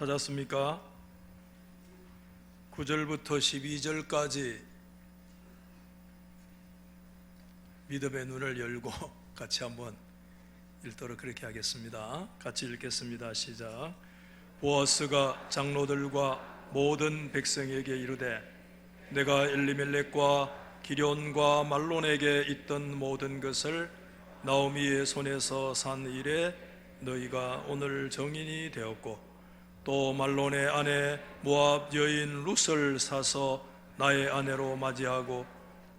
찾았습니까? 9절부터 12절까지 믿음의 눈을 열고 같이 한번 읽도록 그렇게 하겠습니다. 같이 읽겠습니다. 시작. 보아스가 장로들과 모든 백성에게 이르되 내가 엘리멜렉과 기럨과 말론에게 있던 모든 것을 나오미의 손에서 산 이래 너희가 오늘 정인이 되었고 또 말론의 아내 모압 여인 룻을 사서 나의 아내로 맞이하고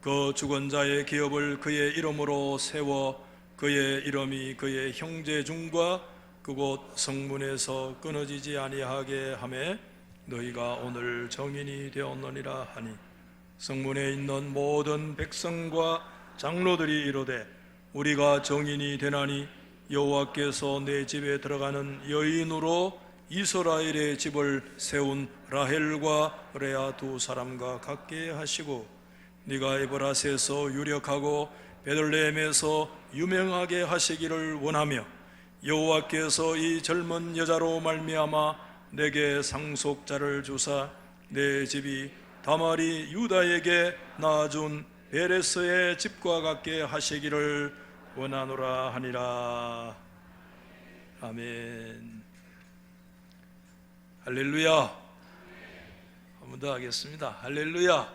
그 죽은 자의 기업을 그의 이름으로 세워 그의 이름이 그의 형제 중과 그곳 성문에서 끊어지지 아니하게 하매 너희가 오늘 정인이 되었느니라 하니 성문에 있는 모든 백성과 장로들이 이르되 우리가 정인이 되나니 여호와께서 내 집에 들어가는 여인으로 이스라엘의 집을 세운 라헬과 레아 두 사람과 같게 하시고 네가 에브라스에서 유력하고 베들레헴에서 유명하게 하시기를 원하며 여호와께서 이 젊은 여자로 말미암아 내게 상속자를 주사 내 집이 다말이 유다에게 낳아준 베레스의 집과 같게 하시기를 원하노라 하니라. 아멘. 할렐루야. 한 번 더 하겠습니다. 할렐루야.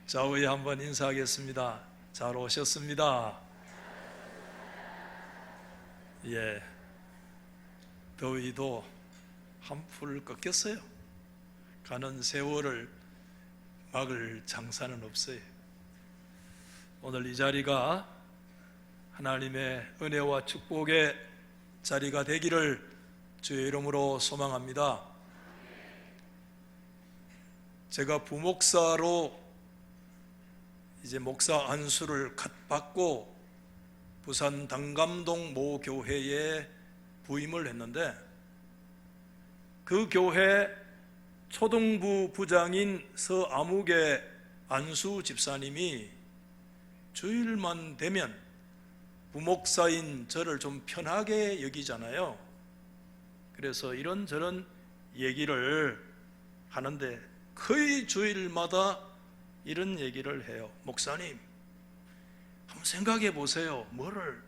좌우에 한번 인사하겠습니다. 잘 오셨습니다. 예, 더위도 한풀 꺾였어요. 가는 세월을 막을 장사는 없어요. 오늘 이 자리가 하나님의 은혜와 축복의 자리가 되기를 주의 이름으로 소망합니다. 제가 부목사로 이제 목사 안수를 갓 받고 부산 당감동 모 교회에 부임을 했는데 그 교회 초등부 부장인 서아무개 안수 집사님이 주일만 되면 부목사인 저를 좀 편하게 여기잖아요. 그래서 이런저런 얘기를 하는데 거의 주일마다 이런 얘기를 해요. 목사님, 한번 생각해 보세요. 뭐를?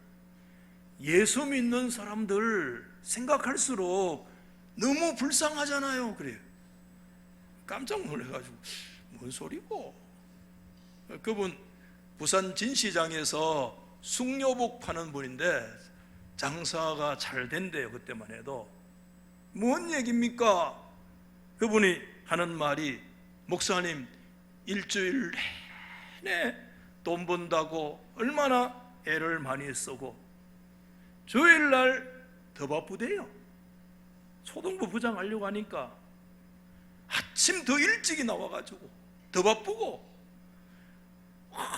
예수 믿는 사람들 생각할수록 너무 불쌍하잖아요. 그래요. 깜짝 놀라가지고 뭔 소리고? 그분 부산 진시장에서 숭늉복 파는 분인데 장사가 잘 된대요. 그때만 해도. 뭔 얘기입니까? 그분이 하는 말이 목사님 일주일 내내 돈 번다고 얼마나 애를 많이 쓰고 주일날 더 바쁘대요. 초등부 부장 하려고 하니까 아침 더 일찍이 나와가지고 더 바쁘고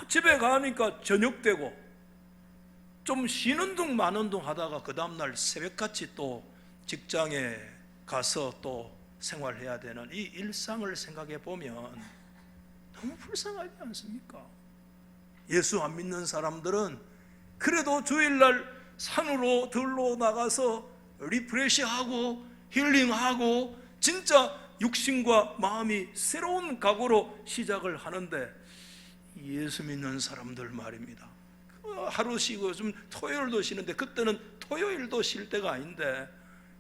집에 가니까 저녁 되고 좀 쉬는 둥 마는 둥 하다가 그 다음날 새벽같이 또 직장에 가서 또 생활해야 되는 이 일상을 생각해 보면 너무 불쌍하지 않습니까? 예수 안 믿는 사람들은 그래도 주일날 산으로 들로 나가서 리프레시하고 힐링하고 진짜 육신과 마음이 새로운 각오로 시작을 하는데 예수 믿는 사람들 말입니다. 하루 쉬고 좀 토요일도 쉬는데 그때는 토요일도 쉴 때가 아닌데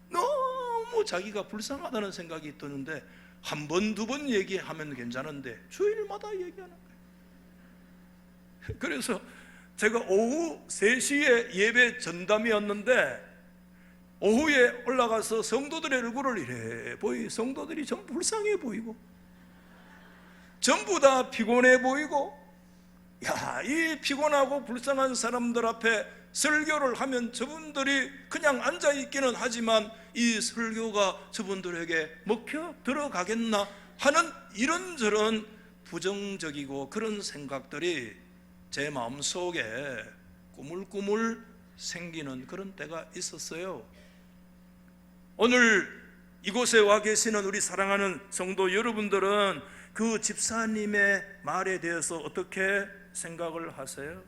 너무 자기가 불쌍하다는 생각이 드는데 한 번, 두 번 얘기하면 괜찮은데 주일마다 얘기하는 거예요. 그래서 제가 오후 3시에 예배 전담이었는데 오후에 올라가서 성도들의 얼굴을 이래 보이 성도들이 전부 불쌍해 보이고 전부 다 피곤해 보이고 야, 이 피곤하고 불쌍한 사람들 앞에 설교를 하면 저분들이 그냥 앉아있기는 하지만 이 설교가 저분들에게 먹혀 들어가겠나 하는 이런저런 부정적이고 그런 생각들이 제 마음속에 꾸물꾸물 생기는 그런 때가 있었어요. 오늘 이곳에 와 계시는 우리 사랑하는 성도 여러분들은 그 집사님의 말에 대해서 어떻게 생각을 하세요?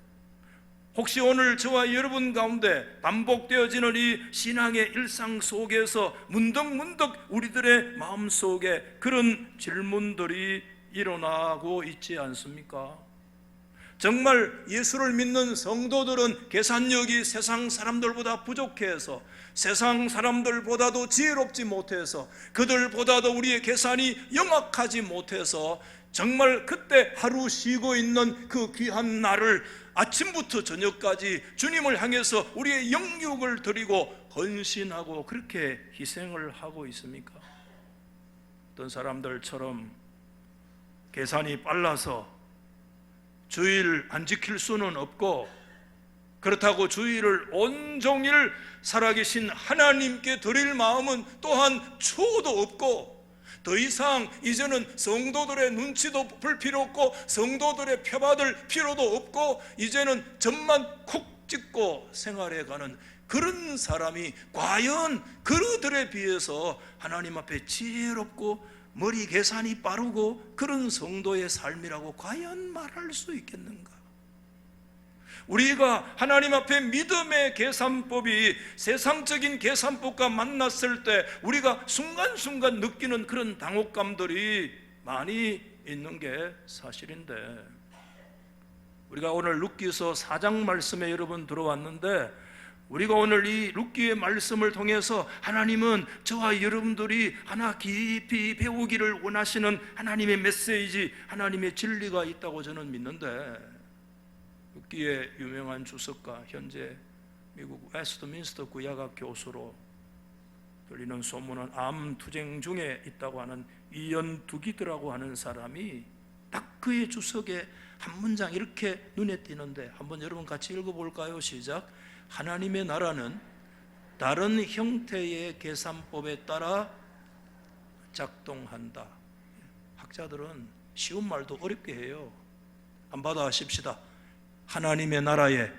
혹시 오늘 저와 여러분 가운데 반복되어지는 이 신앙의 일상 속에서 문득문득 우리들의 마음속에 그런 질문들이 일어나고 있지 않습니까? 정말 예수를 믿는 성도들은 계산력이 세상 사람들보다 부족해서, 세상 사람들보다도 지혜롭지 못해서, 그들보다도 우리의 계산이 영악하지 못해서 정말 그때 하루 쉬고 있는 그 귀한 날을 아침부터 저녁까지 주님을 향해서 우리의 영육을 드리고 헌신하고 그렇게 희생을 하고 있습니까? 어떤 사람들처럼 계산이 빨라서 주일 안 지킬 수는 없고, 그렇다고 주일을 온종일 살아계신 하나님께 드릴 마음은 또한 추호도 없고, 더 이상 이제는 성도들의 눈치도 볼 필요 없고 성도들의 표받을 필요도 없고, 이제는 점만 콕 찍고 생활해가는 그런 사람이 과연 그들에 비해서 하나님 앞에 지혜롭고 머리 계산이 빠르고 그런 성도의 삶이라고 과연 말할 수 있겠는가? 우리가 하나님 앞에 믿음의 계산법이 세상적인 계산법과 만났을 때 우리가 순간순간 느끼는 그런 당혹감들이 많이 있는 게 사실인데, 우리가 오늘 룻기서 4장 말씀에 여러분 들어왔는데, 우리가 오늘 이 룻기의 말씀을 통해서 하나님은 저와 여러분들이 하나 깊이 배우기를 원하시는 하나님의 메시지, 하나님의 진리가 있다고 저는 믿는데, 룻기의 유명한 주석가, 현재 미국 웨스트민스터 구약학 교수로 들리는 소문은 암 투쟁 중에 있다고 하는 이언 두기드라고 하는 사람이 딱 그의 주석에 한 문장 이렇게 눈에 띄는데, 한번 여러분 같이 읽어볼까요? 시작. 하나님의 나라는 다른 형태의 계산법에 따라 작동한다. 학자들은 쉬운 말도 어렵게 해요. 한번 받아하십시다. 하나님의 나라의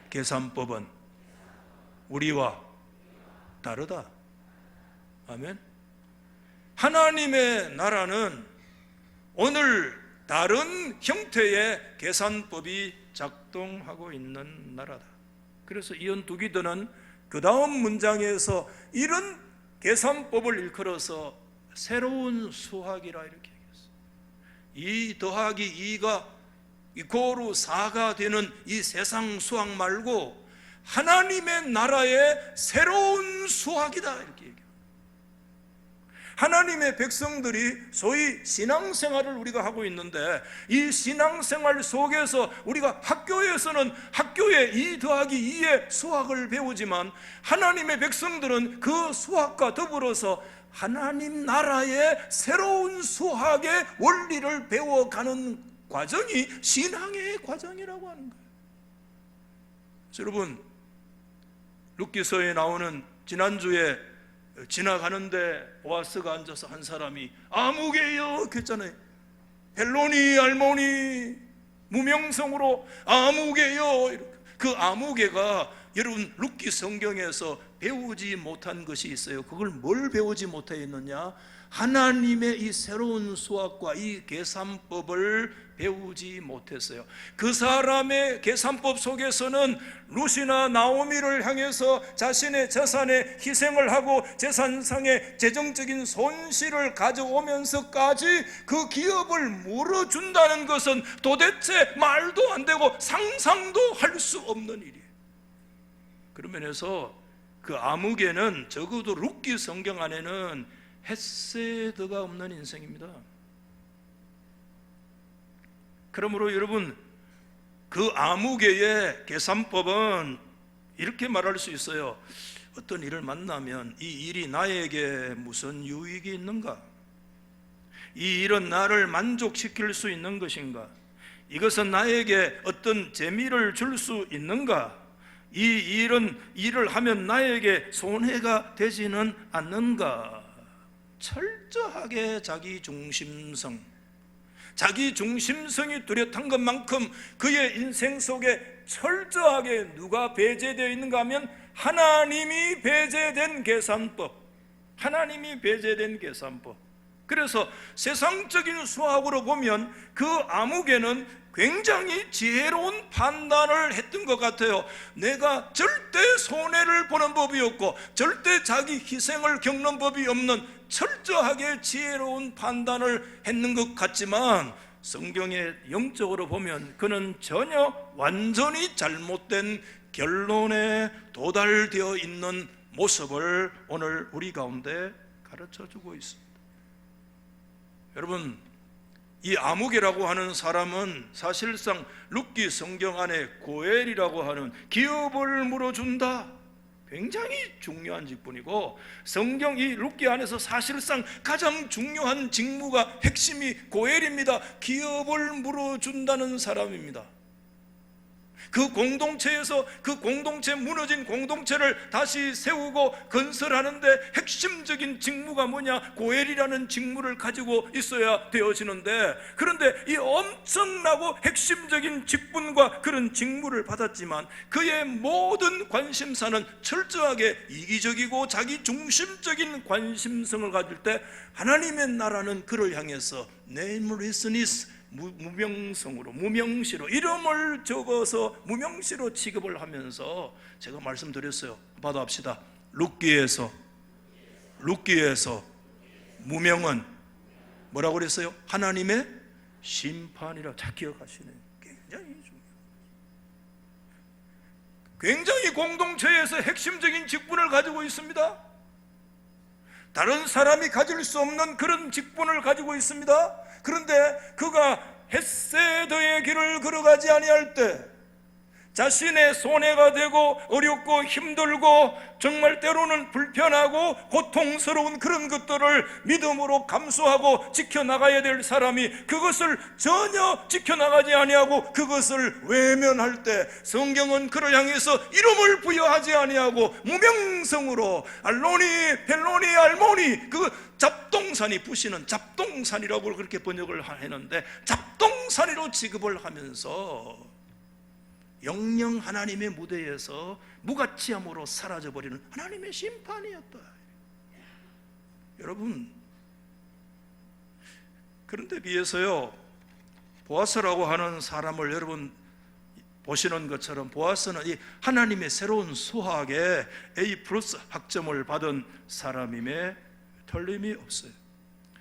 계산법은 우리와 다르다. 아멘. 하나님의 나라는 오늘 다른 형태의 계산법이 작동하고 있는 나라다. 그래서 이언 두기드는 그 다음 문장에서 이런 계산법을 일컬어서 새로운 수학이라 이렇게 얘기했어요. 2 더하기 2가 이코르 4가 되는 이 세상 수학 말고 하나님의 나라의 새로운 수학이다 이렇게 얘기해요. 하나님의 백성들이 소위 신앙생활을 우리가 하고 있는데, 이 신앙생활 속에서 우리가 학교에서는 학교의 2 더하기 2의 수학을 배우지만, 하나님의 백성들은 그 수학과 더불어서 하나님 나라의 새로운 수학의 원리를 배워가는 과정이 신앙의 과정이라고 하는 거예요. 여러분, 룻기서에 나오는 지난주에 지나가는데 보아스가 앉아서 한 사람이 아무개요 했잖아요. 헬로니 알모니 무명성으로 아무개요. 그 아무개가 여러분 룻기 성경에서 배우지 못한 것이 있어요. 그걸 뭘 배우지 못했느냐? 하나님의 이 새로운 수학과 이 계산법을 배우지 못했어요. 그 사람의 계산법 속에서는 룻이나 나오미를 향해서 자신의 재산에 희생을 하고 재산상의 재정적인 손실을 가져오면서까지 그 기업을 물어준다는 것은 도대체 말도 안 되고 상상도 할 수 없는 일이에요. 그런 면에서 그 아무개는 적어도 룻기 성경 안에는 헤세드가 없는 인생입니다. 그러므로 여러분, 그 아무개의 계산법은 이렇게 말할 수 있어요. 어떤 일을 만나면 이 일이 나에게 무슨 유익이 있는가? 이 일은 나를 만족시킬 수 있는 것인가? 이것은 나에게 어떤 재미를 줄 수 있는가? 이 일을 하면 나에게 손해가 되지는 않는가? 철저하게 자기 중심성이 뚜렷한 것만큼 그의 인생 속에 철저하게 누가 배제되어 있는가 하면 하나님이 배제된 계산법. 그래서 세상적인 수학으로 보면 그 아무개는 굉장히 지혜로운 판단을 했던 것 같아요. 내가 절대 손해를 보는 법이 없고 절대 자기 희생을 겪는 법이 없는 철저하게 지혜로운 판단을 했는 것 같지만, 성경에 영적으로 보면 그는 전혀 완전히 잘못된 결론에 도달되어 있는 모습을 오늘 우리 가운데 가르쳐주고 있습니다. 여러분, 이 아무개라고 하는 사람은 사실상 룻기 성경 안에 고엘이라고 하는 기업을 물어준다, 굉장히 중요한 직분이고, 성경 이 룻기 안에서 사실상 가장 중요한 직무가 핵심이 고엘입니다. 기업을 물어준다는 사람입니다. 그 공동체에서 그 공동체, 무너진 공동체를 다시 세우고 건설하는데 핵심적인 직무가 뭐냐? 고엘이라는 직무를 가지고 있어야 되어지는데, 그런데 이 엄청나고 핵심적인 직분과 그런 직무를 받았지만 그의 모든 관심사는 철저하게 이기적이고 자기 중심적인 관심성을 가질 때 하나님의 나라는 그를 향해서 네임리스니스, 무명성으로, 무명시로 이름을 적어서 무명시로 취급을 하면서, 제가 말씀드렸어요. 받아합시다. 룻기에서 무명은 뭐라고 그랬어요? 하나님의 심판이라. 잘 기억하시네요. 굉장히 중요해요. 굉장히 공동체에서 핵심적인 직분을 가지고 있습니다. 다른 사람이 가질 수 없는 그런 직분을 가지고 있습니다. 그런데 그가 헷세더의 길을 걸어가지 아니할 때 자신의 손해가 되고 어렵고 힘들고 정말 때로는 불편하고 고통스러운 그런 것들을 믿음으로 감수하고 지켜나가야 될 사람이 그것을 전혀 지켜나가지 아니하고 그것을 외면할 때, 성경은 그를 향해서 이름을 부여하지 아니하고 무명성으로 알로니 벨로니 알모니, 그 잡동사니, 부시는 잡동사니라고 그렇게 번역을 했는데 잡동사니로 취급을 하면서 영영 하나님의 무대에서 무가치함으로 사라져버리는 하나님의 심판이었다. 여러분, 그런데 비해서요, 보아스라고 하는 사람을 여러분 보시는 것처럼 보아스는 이 하나님의 새로운 수학에 A+ 학점을 받은 사람임에 틀림이 없어요.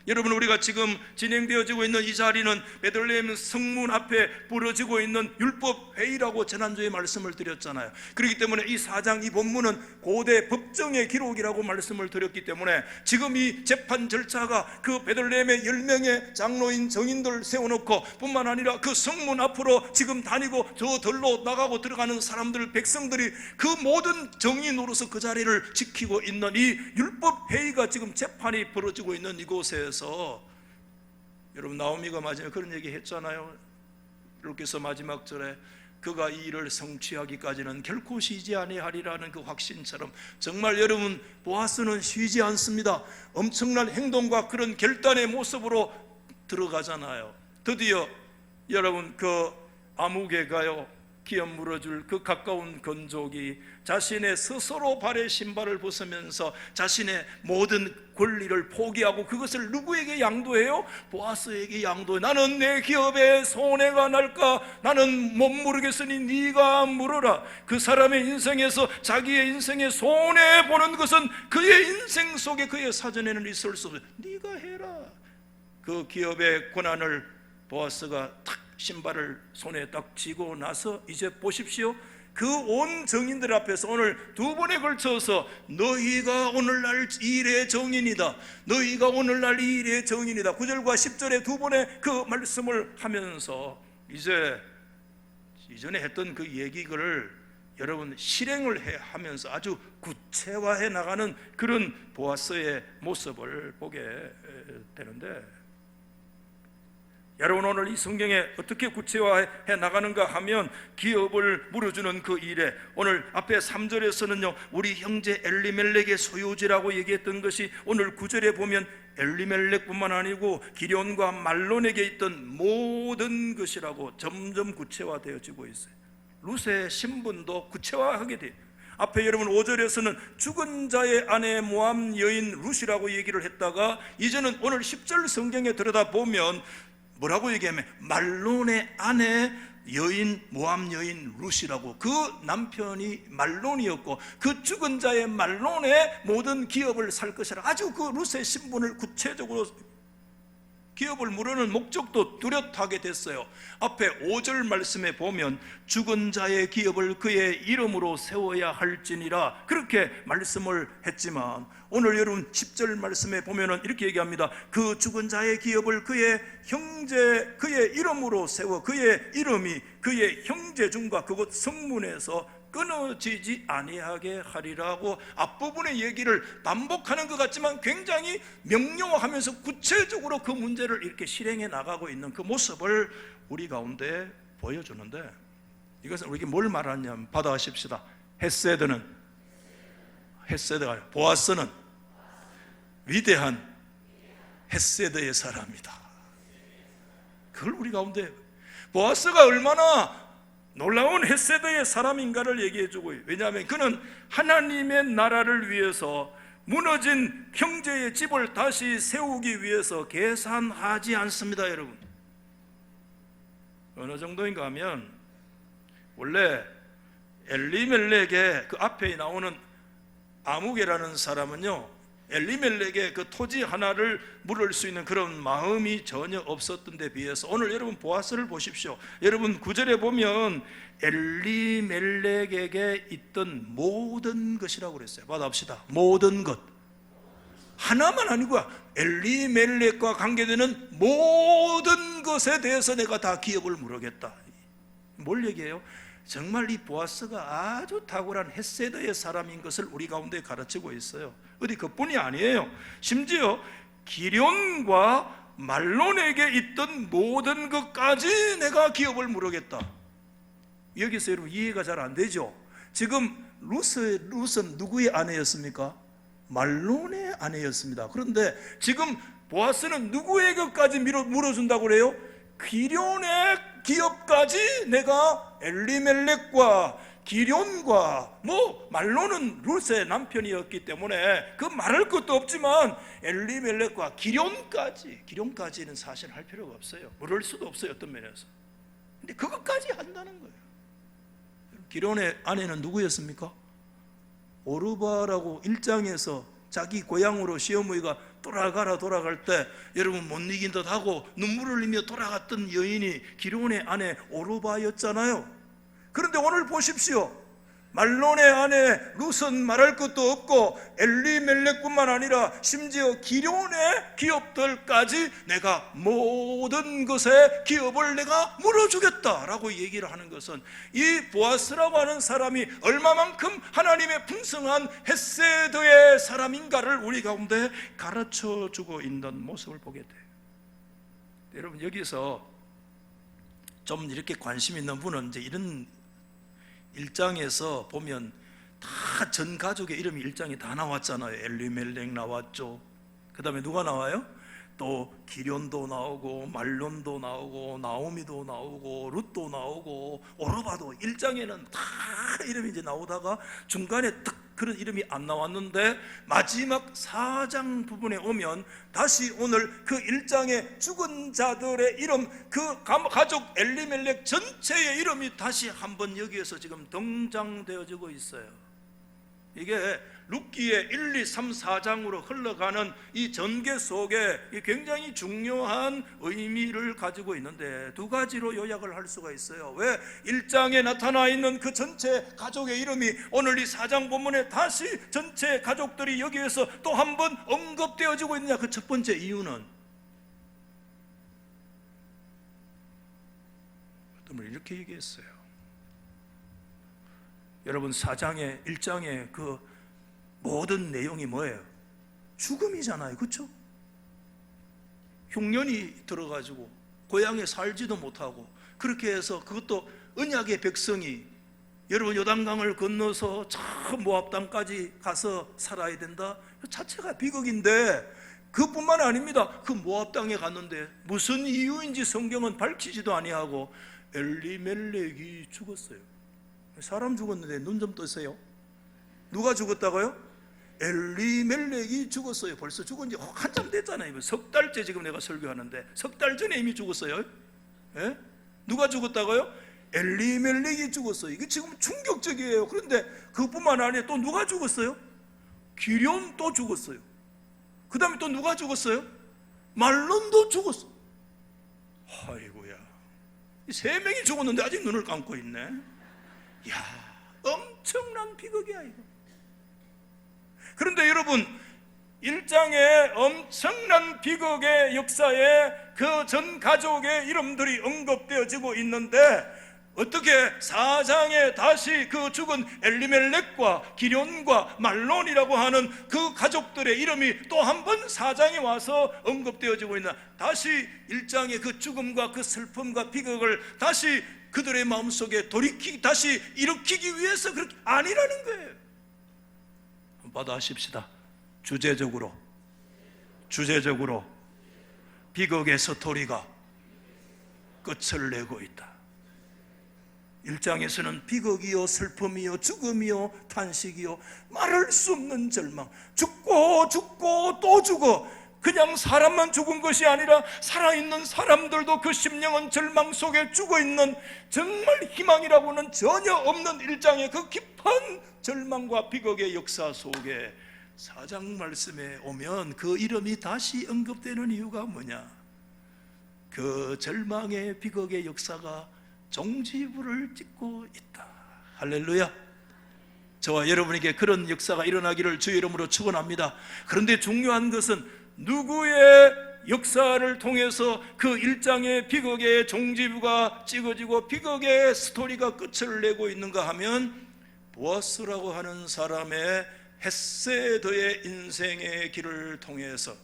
여러분, 우리가 지금 진행되어지고 있는 이 자리는 베들레헴 성문 앞에 부러지고 있는 율법회의라고 지난주에 말씀을 드렸잖아요. 그렇기 때문에 이 4장, 이 본문은 고대 법정의 기록이라고 말씀을 드렸기 때문에 지금 이 재판 절차가 그 베들레헴의 10명의 장로인 정인들 세워놓고 뿐만 아니라 그 성문 앞으로 지금 다니고 저 들로 나가고 들어가는 사람들, 백성들이 그 모든 정인으로서 그 자리를 지키고 있는 이 율법회의가 지금 재판이 벌어지고 있는 이곳에서, 여러분, 나오미가 마지막에 그런 얘기 했잖아요. 룻기서 마지막 절에 그가 이 일을 성취하기까지는 결코 쉬지 아니하리라는 그 확신처럼, 정말 여러분, 보아스는 쉬지 않습니다. 엄청난 행동과 그런 결단의 모습으로 들어가잖아요. 드디어 여러분, 그 아무개가요, 기업 물어줄 그 가까운 건족이 자신의 스스로 발의 신발을 벗으면서 자신의 모든 권리를 포기하고 그것을 누구에게 양도해요? 보아스에게 양도해. 나는 내 기업에 손해가 날까? 나는 못 물으겠으니 네가 물어라. 그 사람의 인생에서 자기의 인생에 손해보는 것은 그의 인생 속에, 그의 사전에는 있을 수 없어요. 네가 해라. 그 기업의 권한을 보아스가 탁 신발을 손에 딱 쥐고 나서, 이제 보십시오, 그 온 정인들 앞에서 오늘 2번에 걸쳐서 너희가 오늘날 이 일의 정인이다, 너희가 오늘날 이 일의 정인이다, 9절과 10절에 2번의 그 말씀을 하면서 이제 이전에 했던 그 얘기를 여러분 실행을 하면서 아주 구체화해 나가는 그런 보아스의 모습을 보게 되는데, 여러분, 오늘 이 성경에 어떻게 구체화해 나가는가 하면 기업을 물어주는 그 일에, 오늘 앞에 3절에서는요 우리 형제 엘리멜렉의 소유지라고 얘기했던 것이 오늘 9절에 보면 엘리멜렉뿐만 아니고 기럧과 말론에게 있던 모든 것이라고 점점 구체화되어지고 있어요. 룻의 신분도 구체화하게 돼요. 앞에 여러분 5절에서는 죽은 자의 아내 모압 여인 룻이라고 얘기를 했다가, 이제는 오늘 10절 성경에 들여다보면 뭐라고 얘기하면 말론의 아내 여인, 모압 여인 룻이라고, 그 남편이 말론이었고 그 죽은 자의 말론의 모든 기업을 살 것이라, 아주 그 룻의 신분을 구체적으로 기업을 물으는 목적도 뚜렷하게 됐어요. 앞에 5절 말씀에 보면 죽은 자의 기업을 그의 이름으로 세워야 할지니라 그렇게 말씀을 했지만, 오늘 여러분 10절 말씀에 보면 이렇게 얘기합니다. 그 죽은 자의 기업을 그의 형제 그의 이름으로 세워 그의 이름이 그의 형제 중과 그곳 성문에서 끊어지지 아니하게 하리라고 앞부분의 얘기를 반복하는 것 같지만 굉장히 명료하면서 구체적으로 그 문제를 이렇게 실행해 나가고 있는 그 모습을 우리 가운데 보여주는데, 이것은 우리에게 뭘 말하냐면 받아가십시다. 헤세드가 보아스는 위대한 헤세드의 사람이다. 그걸 우리 가운데 보아스가 얼마나 놀라운 헤세드의 사람인가를 얘기해주고, 왜냐하면 그는 하나님의 나라를 위해서 무너진 형제의 집을 다시 세우기 위해서 계산하지 않습니다. 여러분, 어느 정도인가 하면 원래 엘리멜렉의 그 앞에 나오는 아무개라는 사람은요, 엘리멜렉의 그 토지 하나를 물을 수 있는 그런 마음이 전혀 없었던 데 비해서 오늘 여러분 보아스를 보십시오. 여러분 9절에 보면 엘리멜렉에게 있던 모든 것이라고 그랬어요. 받아봅시다. 모든 것, 하나만 아니고요, 엘리멜렉과 관계되는 모든 것에 대해서 내가 다 기업을 물으겠다. 뭘 얘기해요? 정말 이 보아스가 아주 탁월한 헤세드의 사람인 것을 우리 가운데 가르치고 있어요. 어디 그뿐이 아니에요. 심지어 기련과 말론에게 있던 모든 것까지 내가 기업을 물으겠다. 여기서 여러분 이해가 잘 안 되죠? 지금 룻은 누구의 아내였습니까? 말론의 아내였습니다. 그런데 지금 보아스는 누구의 것까지 물어준다고 그래요? 기련의 기업까지 내가 엘리멜렉과 기련과 말론은 룻의 남편이었기 때문에 그 말할 것도 없지만 엘리멜렉과 기련까지는 사실 할 필요가 없어요. 물을 수도 없어요, 어떤 면에서. 근데 그것까지 한다는 거예요. 기련의 아내는 누구였습니까? 오르바라고 1장에서 자기 고향으로 시어머니가 돌아갈 때 여러분 못 이긴 듯하고 눈물을 흘리며 돌아갔던 여인이 기련의 아내 오르바였잖아요. 그런데 오늘 보십시오. 말론의 아내 룻은 말할 것도 없고 엘리멜렉뿐만 아니라 심지어 기련의 기업들까지 내가 모든 것의 기업을 내가 물어주겠다라고 얘기를 하는 것은 이 보아스라고 하는 사람이 얼마만큼 하나님의 풍성한 헤세드의 사람인가를 우리 가운데 가르쳐주고 있는 모습을 보게 돼요. 여러분, 여기서 좀 이렇게 관심 있는 분은 이제 이런 1장에서 보면 다 전 가족의 이름이 1장에 다 나왔잖아요. 엘리멜렉 나왔죠. 그 다음에 누가 나와요? 또 기련도 나오고 말론도 나오고 나오미도 나오고 룻도 나오고 오르바도 1장에는 다 이름이 이제 나오다가 중간에 딱 그런 이름이 안 나왔는데 마지막 4장 부분에 오면 다시 오늘 그 1장의 죽은 자들의 이름, 그 가족 엘리멜렉 전체의 이름이 다시 한번 여기에서 지금 등장되어지고 있어요. 이게 룻기의 1, 2, 3, 4장으로 흘러가는 이 전개 속에 굉장히 중요한 의미를 가지고 있는데 두 가지로 요약을 할 수가 있어요. 왜 1장에 나타나 있는 그 전체 가족의 이름이 오늘 이 4장 본문에 다시 전체 가족들이 여기에서 또 한 번 언급되어지고 있느냐? 그 첫 번째 이유는 어떤 분이 이렇게 얘기했어요. 여러분 4장에 1장에 그 모든 내용이 뭐예요? 죽음이잖아요. 그렇죠? 흉년이 들어가지고 고향에 살지도 못하고 그렇게 해서 그것도 언약의 백성이 여러분 요단강을 건너서 저 모압 땅까지 가서 살아야 된다. 그 자체가 비극인데 그뿐만 아닙니다. 그 모압 땅에 갔는데 무슨 이유인지 성경은 밝히지도 아니하고 엘리멜렉이 죽었어요. 사람 죽었는데 눈 좀 뜨세요. 누가 죽었다고요? 엘리멜렉이 죽었어요. 벌써 죽은 지 한참 됐잖아요. 석 달째 지금 내가 설교하는데 석 달 전에 이미 죽었어요. 예? 누가 죽었다고요? 엘리멜렉이 죽었어요. 이게 지금 충격적이에요. 그런데 그뿐만 아니라 또 누가 죽었어요? 기럐도 죽었어요. 그 다음에 또 누가 죽었어요? 말론도 죽었어. 아이고야, 세 명이 죽었는데 아직 눈을 감고 있네. 이야, 엄청난 비극이야 이거. 그런데 여러분, 1장에 엄청난 비극의 역사에 그 전 가족의 이름들이 언급되어지고 있는데, 어떻게 4장에 다시 그 죽은 엘리멜렉과 기럐과 말론이라고 하는 그 가족들의 이름이 또 한 번 4장에 와서 언급되어지고 있나? 다시 1장의 그 죽음과 그 슬픔과 비극을 다시 그들의 마음속에 다시 일으키기 위해서 그렇게 아니라는 거예요. 받아하십시다. 주제적으로 비극의 스토리가 끝을 내고 있다. 1장에서는 비극이요, 슬픔이요, 죽음이요, 탄식이요, 말할 수 없는 절망, 죽고 또 죽어. 그냥 사람만 죽은 것이 아니라 살아있는 사람들도 그 심령은 절망 속에 죽어있는, 정말 희망이라고는 전혀 없는 1장의 그 깊은 절망과 비극의 역사 속에 4장 말씀에 오면 그 이름이 다시 언급되는 이유가 뭐냐? 그 절망의 비극의 역사가 종지부를 찍고 있다. 할렐루야. 저와 여러분에게 그런 역사가 일어나기를 주의 이름으로 축원합니다. 그런데 중요한 것은 누구의 역사를 통해서 그 1장의 비극의 종지부가 찍어지고 비극의 스토리가 끝을 내고 있는가 하면, 보아스라고 하는 사람의 헤세드의 인생의 길을 통해서,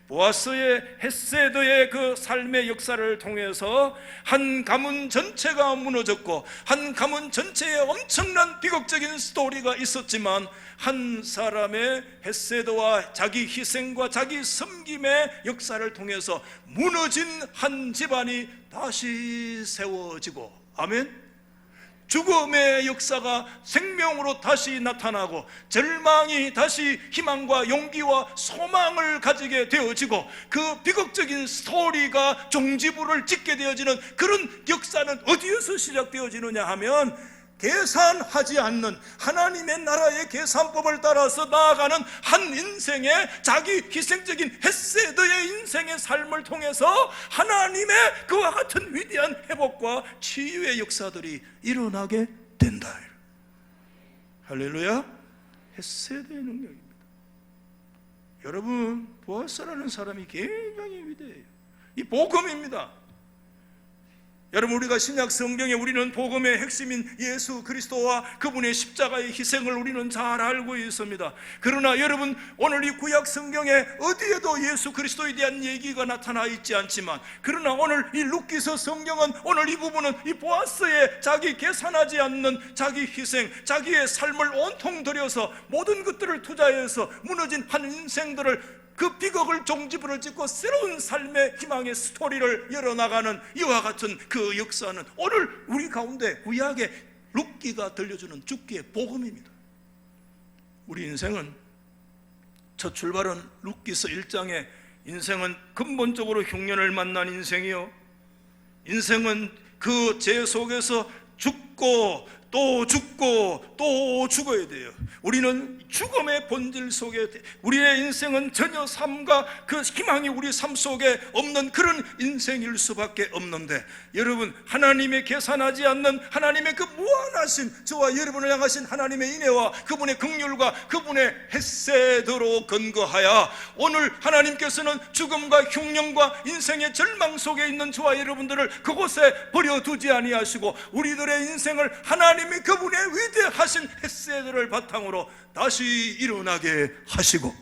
보아스의 헤세드의 그 삶의 역사를 통해서 한 가문 전체가 무너졌고 한 가문 전체에 엄청난 비극적인 스토리가 있었지만, 한 사람의 헤세드와 자기 희생과 자기 섬김의 역사를 통해서 무너진 한 집안이 다시 세워지고, 아멘. 죽음의 역사가 생명으로 다시 나타나고, 절망이 다시 희망과 용기와 소망을 가지게 되어지고, 그 비극적인 스토리가 종지부를 찍게 되어지는 그런 역사는 어디에서 시작되어지느냐 하면, 계산하지 않는 하나님의 나라의 계산법을 따라서 나아가는 한 인생의 자기 희생적인 헤세드의 인생의 삶을 통해서 하나님의 그와 같은 위대한 회복과 치유의 역사들이 일어나게 된다. 할렐루야. 헤세드의 능력입니다. 여러분, 보아스라는 사람이 굉장히 위대해요. 이 복음입니다. 여러분, 우리가 신약 성경에 우리는 복음의 핵심인 예수 그리스도와 그분의 십자가의 희생을 우리는 잘 알고 있습니다. 그러나 여러분, 오늘 이 구약 성경에 어디에도 예수 그리스도에 대한 얘기가 나타나 있지 않지만, 그러나 오늘 이 룻기서 성경은, 오늘 이 부분은 이 보아스의 자기 계산하지 않는 자기 희생, 자기의 삶을 온통 들여서 모든 것들을 투자해서 무너진 한 인생들을, 그 비극을 종지부를 찍고 새로운 삶의 희망의 스토리를 열어나가는 이와 같은 그 역사는 오늘 우리 가운데 구약의 룻기가 들려주는 죽기의 복음입니다. 우리 인생은, 첫 출발은 룻기서 1장에 인생은 근본적으로 흉년을 만난 인생이요, 인생은 그 죄 속에서 죽고 또 죽어야 돼요. 우리는 죽음의 본질 속에, 우리의 인생은 전혀 삶과 그 희망이 우리 삶 속에 없는 그런 인생일 수밖에 없는데, 여러분, 하나님의 계산하지 않는 하나님의 그 무한하신, 저와 여러분을 향하신 하나님의 인애와 그분의 긍휼과 그분의 헤세드로 근거하여 오늘 하나님께서는 죽음과 흉년과 인생의 절망 속에 있는 저와 여러분들을 그곳에 버려두지 아니하시고, 우리들의 인생을 하나님의 그분의 위대하신 헤세드를 바탕으로 다시 일어나게 하시고,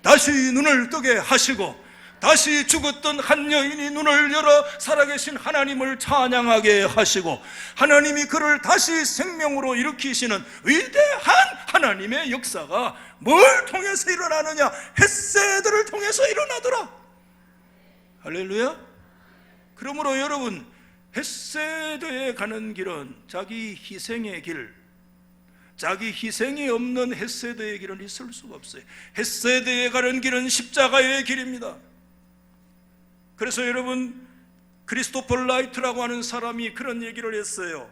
다시 눈을 뜨게 하시고, 다시 죽었던 한 여인이 눈을 열어 살아계신 하나님을 찬양하게 하시고, 하나님이 그를 다시 생명으로 일으키시는 위대한 하나님의 역사가 뭘 통해서 일어나느냐? 헤세드를 통해서 일어나더라. 할렐루야. 그러므로 여러분, 헤세드에 가는 길은 자기 희생의 길, 자기 희생이 없는 헤세드의 길은 있을 수가 없어요. 헤세드에 가는 길은 십자가의 길입니다. 그래서 여러분, 크리스토퍼 라이트라고 하는 사람이 그런 얘기를 했어요.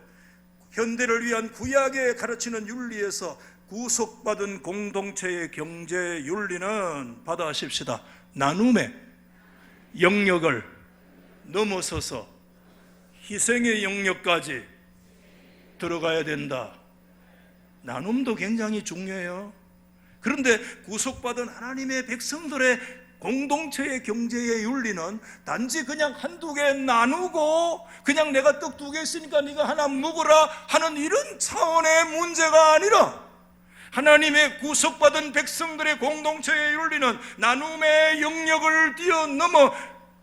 현대를 위한 구약에 가르치는 윤리에서 구속받은 공동체의 경제 윤리는 받아하십시다. 나눔의 영역을 넘어서서 희생의 영역까지 들어가야 된다. 나눔도 굉장히 중요해요. 그런데 구속받은 하나님의 백성들의 공동체의 경제의 윤리는 단지 그냥 한두 개 나누고 그냥 내가 떡 2개 있으니까 네가 하나 먹어라 하는 이런 차원의 문제가 아니라, 하나님의 구속받은 백성들의 공동체의 윤리는 나눔의 영역을 뛰어넘어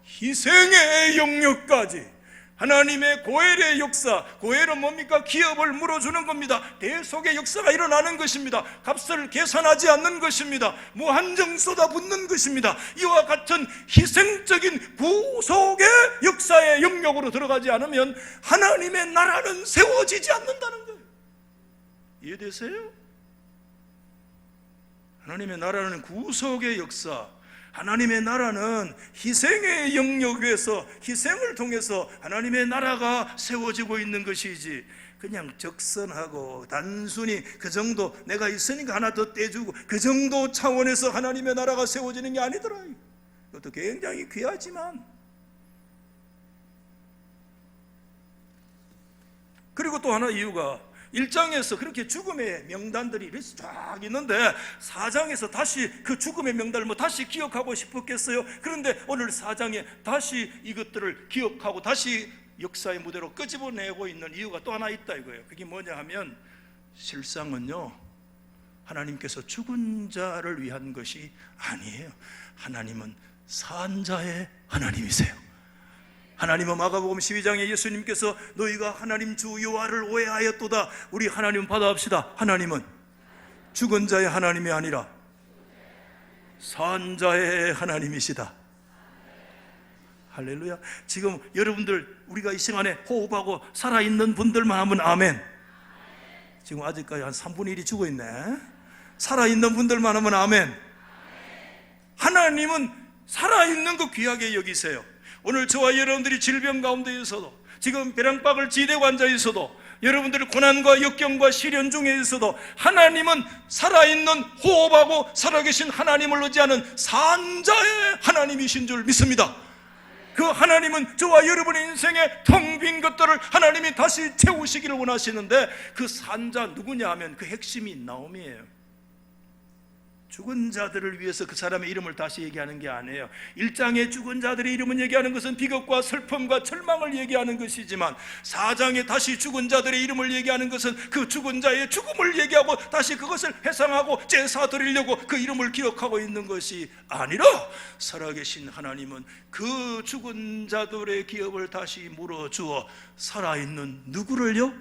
희생의 영역까지, 하나님의 고엘의 역사, 고엘은 뭡니까? 기업을 물어주는 겁니다. 대속의 역사가 일어나는 것입니다. 값을 계산하지 않는 것입니다. 무한정 쏟아붓는 것입니다. 이와 같은 희생적인 구속의 역사의 영역으로 들어가지 않으면 하나님의 나라는 세워지지 않는다는 거예요. 이해되세요? 하나님의 나라는 구속의 역사, 하나님의 나라는 희생의 영역에서, 희생을 통해서 하나님의 나라가 세워지고 있는 것이지, 그냥 적선하고 단순히 그 정도 내가 있으니까 하나 더 떼주고 그 정도 차원에서 하나님의 나라가 세워지는 게 아니더라. 그것도 굉장히 귀하지만, 그리고 또 하나 이유가, 1장에서 그렇게 죽음의 명단들이 이렇게 쫙 있는데 4장에서 다시 그 죽음의 명단을 다시 기억하고 싶었겠어요? 그런데 오늘 4장에 다시 이것들을 기억하고 다시 역사의 무대로 끄집어내고 있는 이유가 또 하나 있다 이거예요. 그게 뭐냐 하면, 실상은요, 하나님께서 죽은 자를 위한 것이 아니에요. 하나님은 산 자의 하나님이세요. 하나님은 마가복음 12장에 예수님께서 너희가 하나님 주 여호와를 오해하였도다. 우리 하나님 받아합시다. 하나님은 죽은 자의 하나님이 아니라 산 자의 하나님이시다. 할렐루야. 지금 여러분들, 우리가 이 시간에 호흡하고 살아있는 분들만 하면 아멘. 지금 아직까지 한 3분의 1이 죽어있네. 살아있는 분들만 하면 아멘. 하나님은 살아있는 거 귀하게 여기세요. 오늘 저와 여러분들이 질병 가운데 있어도, 지금 벼랑박을 지대고 앉아 있어도, 여러분들이 고난과 역경과 시련 중에 있어도 하나님은 살아있는, 호흡하고 살아계신 하나님을 의지하는 산자의 하나님이신 줄 믿습니다. 그 하나님은 저와 여러분의 인생에 텅 빈 것들을 하나님이 다시 채우시기를 원하시는데, 그 산자 누구냐 하면 그 핵심이 나옴이에요. 죽은 자들을 위해서 그 사람의 이름을 다시 얘기하는 게 아니에요. 1장에 죽은 자들의 이름을 얘기하는 것은 비극과 슬픔과 절망을 얘기하는 것이지만, 4장에 다시 죽은 자들의 이름을 얘기하는 것은 그 죽은 자의 죽음을 얘기하고 다시 그것을 회상하고 제사 드리려고 그 이름을 기억하고 있는 것이 아니라, 살아계신 하나님은 그 죽은 자들의 기업을 다시 물어주어 살아있는 누구를요?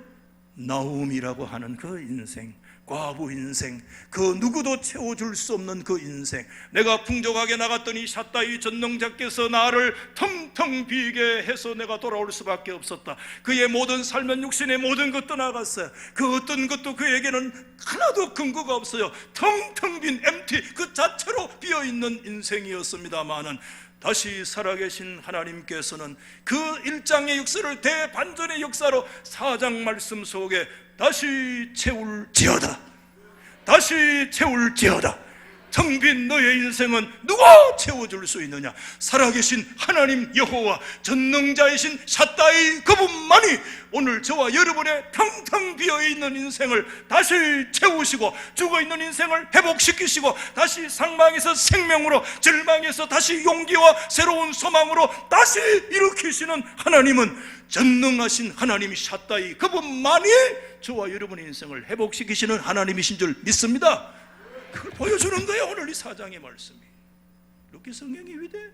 나움이라고 하는 그 인생, 과부 인생, 그 누구도 채워줄 수 없는 그 인생. 내가 풍족하게 나갔더니 샷다이 전능자께서 나를 텅텅 비게 해서 내가 돌아올 수밖에 없었다. 그의 모든 삶은 육신의 모든 것 떠나갔어요. 그 어떤 것도 그에게는 하나도 근거가 없어요. 텅텅 빈 MT 그 자체로 비어있는 인생이었습니다마는, 다시 살아계신 하나님께서는 그 1장의 역사를 대반전의 역사로 4장 말씀 속에 다시 채울지어다. 다시 채울지어다. 텅 빈 너의 인생은 누가 채워줄 수 있느냐? 살아계신 하나님 여호와, 전능자이신 샷다이 그분만이 오늘 저와 여러분의 텅텅 비어있는 인생을 다시 채우시고, 죽어있는 인생을 회복시키시고, 다시 상망에서 생명으로, 절망에서 다시 용기와 새로운 소망으로 다시 일으키시는 하나님은, 전능하신 하나님 샷다이 그분만이 저와 여러분의 인생을 회복시키시는 하나님이신 줄 믿습니다. 그걸 보여주는 거예요, 오늘 이 4장의 말씀이. 이렇게 성경이 위대해.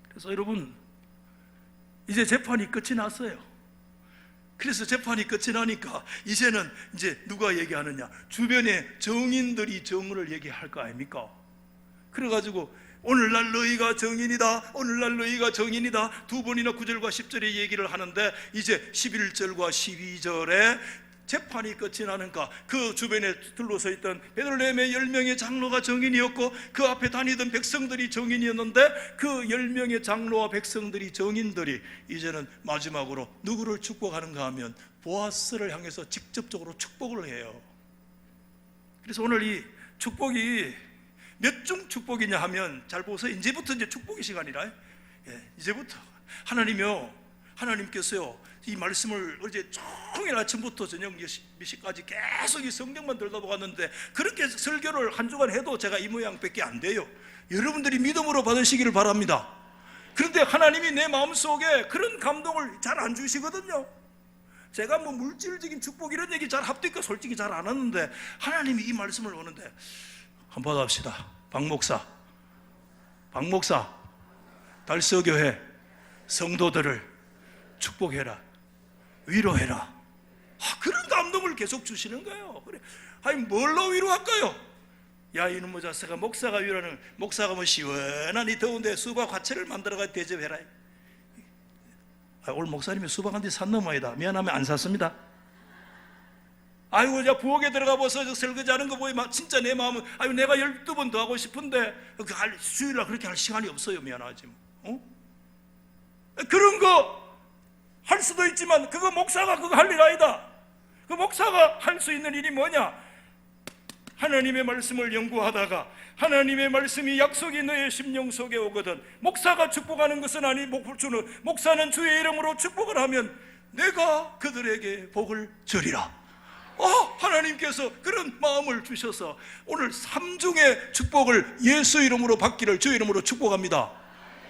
그래서 여러분, 이제 재판이 끝이 났어요. 그래서 재판이 끝이 나니까 이제는 이제 누가 얘기하느냐? 주변에 정인들이 정을 얘기할 거 아닙니까? 그래가지고 오늘날 너희가 정인이다, 오늘날 너희가 정인이다, 두 번이나 9절과 10절에 얘기를 하는데, 이제 11절과 12절에 재판이 끝이 나니까 그 주변에 둘러서 있던 베들레헴의 10명의 장로가 정인이었고, 그 앞에 다니던 백성들이 정인이었는데, 그 10명의 장로와 백성들이, 정인들이 이제는 마지막으로 누구를 축복하는가 하면 보아스를 향해서 직접적으로 축복을 해요. 그래서 오늘 이 축복이 몇 중 축복이냐 하면, 잘 보세요. 이제부터 이제 축복의 시간이라, 이제부터 하나님께서요 이 말씀을 어제 종일 아침부터 저녁 몇 시까지 계속 이 성경만 들여다보았는데, 그렇게 설교를 한 주간 해도 제가 이 모양밖에 안 돼요. 여러분들이 믿음으로 받으시기를 바랍니다. 그런데 하나님이 내 마음속에 그런 감동을 잘 안 주시거든요. 제가 뭐 물질적인 축복 이런 얘기 잘 합디까 솔직히 잘 안 하는데, 하나님이 이 말씀을 오는데, 한번 받아봅시다. 박 목사 달서교회 성도들을 축복해라, 위로해라. 그런 감동을 계속 주시는 거예요. 그래, 아니 뭘로 위로할까요? 야, 이놈의 자식아, 목사가 위로하는, 목사가 뭐 시원한 이 더운데 수박 화채를 만들어가 대접해라. 오늘 목사님이 수박 한 대 산 놈아이다. 미안하면 안 샀습니다. 아이고, 자 부엌에 들어가 봐서 저 설거지하는 거 보면 진짜 내 마음은, 아이고 내가 12번 더 하고 싶은데 수요일날 그렇게 할 시간이 없어요. 미안하지 뭐. 그런 거 할 수도 있지만, 그거 목사가 그거 할 일 아니다. 그 목사가 할 수 있는 일이 뭐냐? 하나님의 말씀을 연구하다가 하나님의 말씀이 약속이 너의 심령 속에 오거든, 목사가 축복하는 것은 아니, 목사는 주의 이름으로 축복을 하면 내가 그들에게 복을 주리라. 하나님께서 그런 마음을 주셔서 오늘 3중의 축복을 예수 이름으로 받기를 주의 이름으로 축복합니다.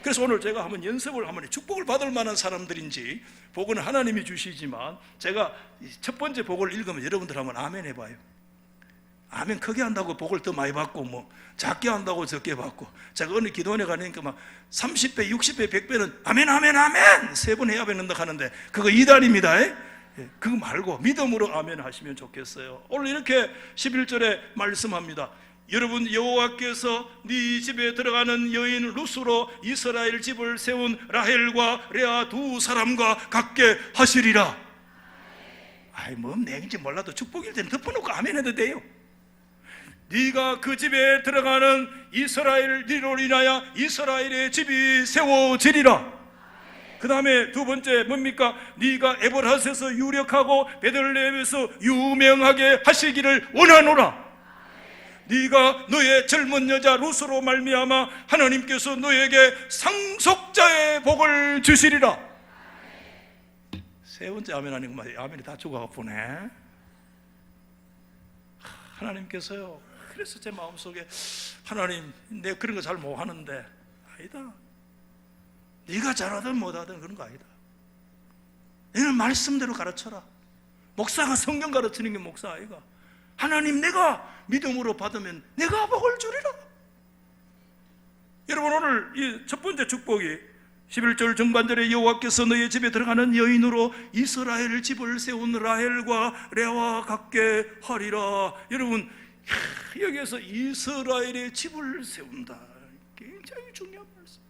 그래서 오늘 제가 한번 연습을 하면, 축복을 받을 만한 사람들인지, 복은 하나님이 주시지만 제가 첫 번째 복을 읽으면 여러분들 한번 아멘 해봐요. 아멘 크게 한다고 복을 더 많이 받고, 뭐 작게 한다고 적게 받고, 제가 어느 기도원에 가니까 막 30배, 60배, 100배는 아멘 아멘 아멘 3번 해야 된다 하는데, 그거 이단입니다. 그거 말고 믿음으로 아멘 하시면 좋겠어요. 오늘 이렇게 11절에 말씀합니다. 여러분, 여호와께서 네 집에 들어가는 여인 루스로 이스라엘 집을 세운 라헬과 레아 두 사람과 같게 하시리라. 뭐 내인지 몰라도 축복일 때는 덮어놓고 아멘 해도 돼요. 네가 그 집에 들어가는 이스라엘 니로 인하여 이스라엘의 집이 세워지리라. 그 다음에 두 번째 뭡니까? 네가 에브라스에서 유력하고 베들레헴에서 유명하게 하시기를 원하노라. 네가 너의 젊은 여자 루스로 말미암아 하나님께서 너에게 상속자의 복을 주시리라. 세 번째 아멘 아니고 아멘이 다 죽어가 보네. 하나님께서요, 그래서 제 마음속에, 하나님 내가 그런 거 잘 못하는데, 아니다, 네가 잘하든 못하든 그런 거 아니다. 너는 말씀대로 가르쳐라. 목사가 성경 가르치는 게 목사 아이가. 하나님, 내가 믿음으로 받으면 내가 복을 주리라. 여러분, 오늘 이 첫 번째 축복이 11절 중반절에 여호와께서 너의 집에 들어가는 여인으로 이스라엘 집을 세운 라헬과 레아와 같게 하리라. 여러분, 여기에서 이스라엘의 집을 세운다, 굉장히 중요한 말씀.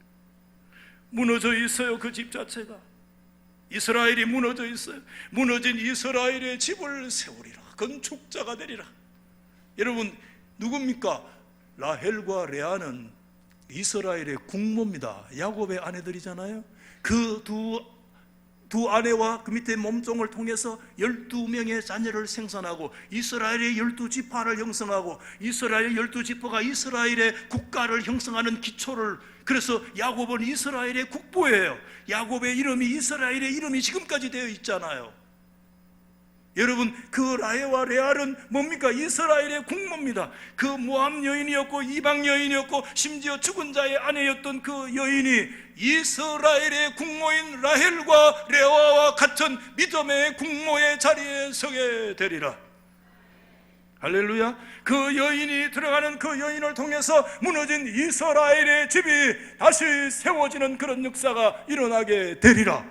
무너져 있어요. 그 집 자체가 이스라엘이 무너져 있어요. 무너진 이스라엘의 집을 세우리라. 건축자가 되리라. 여러분, 누굽니까? 라헬과 레아는 이스라엘의 국모입니다. 야곱의 아내들이잖아요. 그 두 아내와 그 밑에 몸종을 통해서 12명의 자녀를 생산하고 이스라엘의 12지파를 형성하고, 이스라엘 12지파가 이스라엘의 국가를 형성하는 기초를, 그래서 야곱은 이스라엘의 국보예요. 야곱의 이름이 이스라엘의 이름이 지금까지 되어 있잖아요. 여러분, 그 라헬과 레아는 뭡니까? 이스라엘의 국모입니다. 그 모함 여인이었고 이방 여인이었고 심지어 죽은 자의 아내였던 그 여인이 이스라엘의 국모인 라헬과 레아와 같은 믿음의 국모의 자리에 서게 되리라. 할렐루야. 그 여인이 들어가는 그 여인을 통해서 무너진 이스라엘의 집이 다시 세워지는 그런 역사가 일어나게 되리라.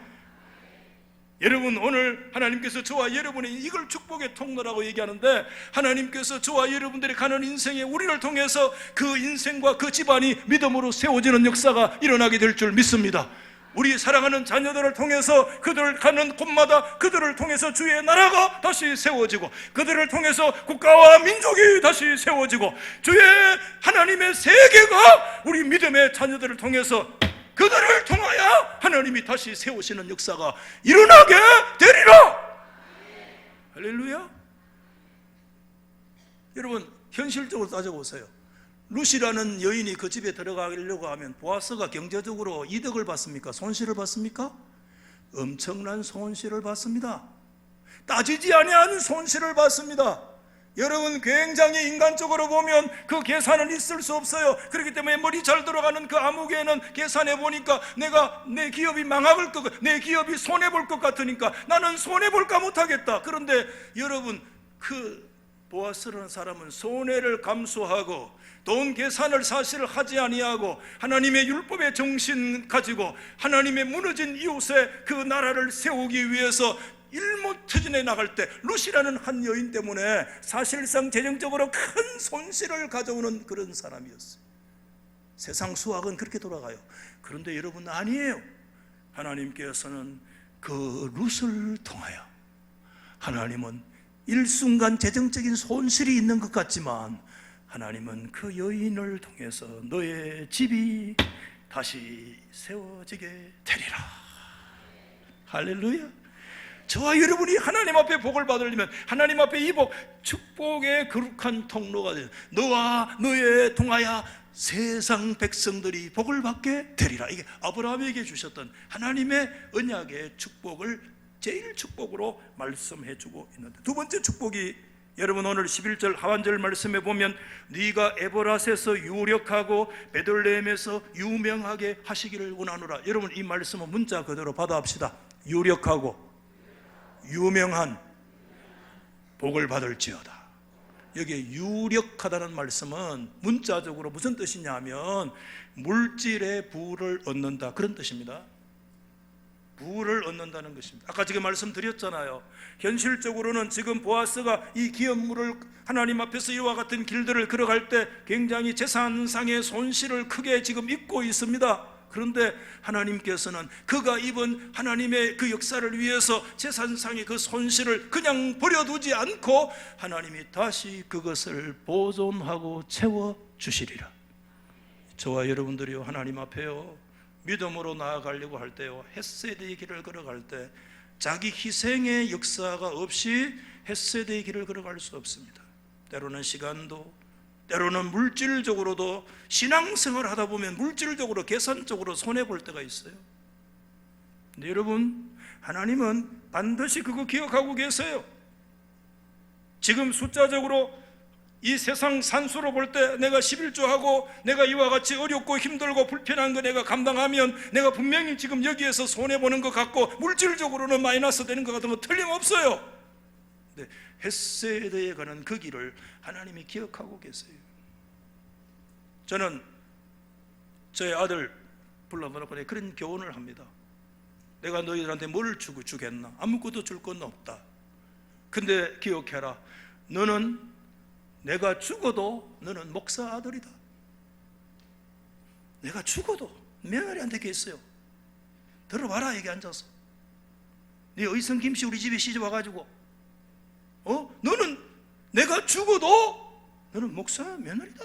여러분, 오늘 하나님께서 저와 여러분의 이걸 축복의 통로라고 얘기하는데, 하나님께서 저와 여러분들이 가는 인생에 우리를 통해서 그 인생과 그 집안이 믿음으로 세워지는 역사가 일어나게 될 줄 믿습니다. 우리 사랑하는 자녀들을 통해서, 그들을 가는 곳마다 그들을 통해서 주의 나라가 다시 세워지고, 그들을 통해서 국가와 민족이 다시 세워지고, 주의 하나님의 세계가 우리 믿음의 자녀들을 통해서, 그들을 통하여 하나님이 다시 세우시는 역사가 일어나게 되리라. 할렐루야. 여러분, 현실적으로 따져보세요. 룻이라는 여인이 그 집에 들어가려고 하면 보아스가 경제적으로 이득을 받습니까? 손실을 받습니까? 엄청난 손실을 받습니다. 따지지 아니하는 손실을 받습니다. 여러분, 굉장히 인간적으로 보면 그 계산은 있을 수 없어요. 그렇기 때문에 머리 잘 들어가는 그 아무개는 계산해 보니까 내 기업이 망할 것, 내 기업이 손해볼 것 같으니까 나는 손해볼까 못하겠다. 그런데 여러분, 그 보아스라는 사람은 손해를 감수하고 돈 계산을 사실 하지 아니하고 하나님의 율법의 정신 가지고 하나님의 무너진 이웃의 그 나라를 세우기 위해서 일모투진해 나갈 때 룻이라는 한 여인 때문에 사실상 재정적으로 큰 손실을 가져오는 그런 사람이었어요. 세상 수학은 그렇게 돌아가요. 그런데 여러분, 아니에요. 하나님께서는 그 룻을 통하여, 하나님은 일순간 재정적인 손실이 있는 것 같지만 하나님은 그 여인을 통해서 너의 집이 다시 세워지게 되리라. 할렐루야. 저와 여러분이 하나님 앞에 복을 받으려면 하나님 앞에 이 복, 축복의 거룩한 통로가 되는, 너와 너의 통하여 세상 백성들이 복을 받게 되리라. 이게 아브라함에게 주셨던 하나님의 언약의 축복을 제일 축복으로 말씀해 주고 있는데, 두 번째 축복이 여러분 오늘 11절 하반절 말씀에 보면 네가 에보랏에서 유력하고 베들레헴에서 유명하게 하시기를 원하노라. 여러분, 이 말씀은 문자 그대로 받아합시다. 유력하고 유명한 복을 받을지어다. 여기에 유력하다는 말씀은 문자적으로 무슨 뜻이냐 하면 물질의 부를 얻는다, 그런 뜻입니다. 부를 얻는다는 것입니다. 아까 지금 말씀드렸잖아요. 현실적으로는 지금 보아스가 이 기업물을 하나님 앞에서 이와 같은 길들을 걸어갈 때 굉장히 재산상의 손실을 크게 지금 입고 있습니다. 그런데 하나님께서는 그가 입은 하나님의 그 역사를 위해서 재산상의 그 손실을 그냥 버려두지 않고 하나님이 다시 그것을 보존하고 채워주시리라. 저와 여러분들이요, 하나님 앞에요, 믿음으로 나아가려고 할 때요, 헤세드의 길을 걸어갈 때 자기 희생의 역사가 없이 헤세드의 길을 걸어갈 수 없습니다. 때로는 시간도, 때로는 물질적으로도, 신앙생활을 하다 보면 물질적으로, 계산적으로 손해볼 때가 있어요. 근데 여러분, 하나님은 반드시 그거 기억하고 계세요. 지금 숫자적으로 이 세상 산수로 볼 때 내가 11조하고 내가 이와 같이 어렵고 힘들고 불편한 거 내가 감당하면 내가 분명히 지금 여기에서 손해보는 것 같고 물질적으로는 마이너스 되는 것 같은 거 틀림없어요. 근데 헤세드에 가는 그 길을 하나님이 기억하고 계세요. 저는 저의 아들 불러놓고 그런 교훈을 합니다. 내가 너희들한테 뭘 주겠나? 아무것도 줄 건 없다. 근데 기억해라, 너는 내가 죽어도 너는 목사 아들이다. 내가 죽어도 며느리 안 되겠어요. 들어봐라, 여기 앉아서. 네 의성 김씨 우리 집에 시집 와가지고 너는 내가 죽어도 너는 목사 며느리다.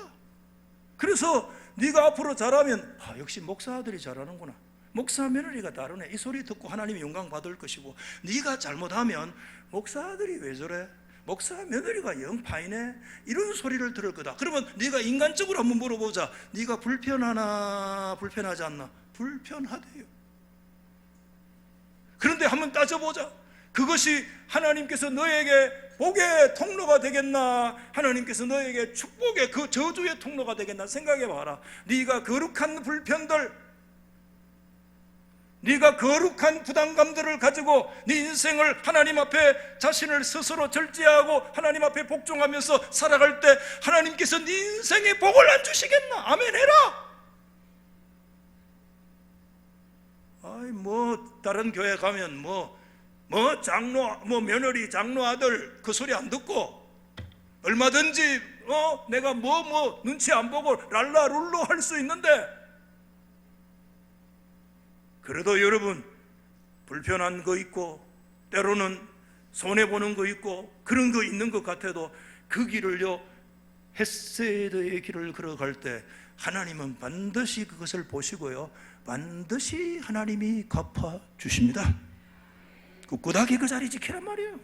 그래서 네가 앞으로 자라면 역시 목사 아들이 잘하는구나, 목사 며느리가 다르네, 이 소리 듣고 하나님이 영광 받을 것이고, 네가 잘못하면 목사 아들이 왜 저래, 목사 며느리가 영 파이네, 이런 소리를 들을 거다. 그러면 네가 인간적으로 한번 물어보자. 네가 불편하나 불편하지 않나? 불편하대요. 그런데 한번 따져보자. 그것이 하나님께서 너에게 복의 통로가 되겠나, 하나님께서 너에게 축복의 그 저주의 통로가 되겠나 생각해 봐라. 네가 거룩한 불편들, 네가 거룩한 부담감들을 가지고 네 인생을 하나님 앞에 자신을 스스로 절제하고 하나님 앞에 복종하면서 살아갈 때 하나님께서 네 인생에 복을 안 주시겠나? 아멘 해라. 다른 교회 가면 며느리 장로 아들 그 소리 안 듣고 얼마든지 내가 눈치 안 보고 랄라룰루 할 수 있는데, 그래도 여러분 불편한 거 있고 때로는 손해보는 거 있고 그런 거 있는 것 같아도 그 길을요, 헤세드의 길을 걸어갈 때 하나님은 반드시 그것을 보시고요, 반드시 하나님이 갚아주십니다. 꿋꿋하게 그 자리 지키란 말이에요.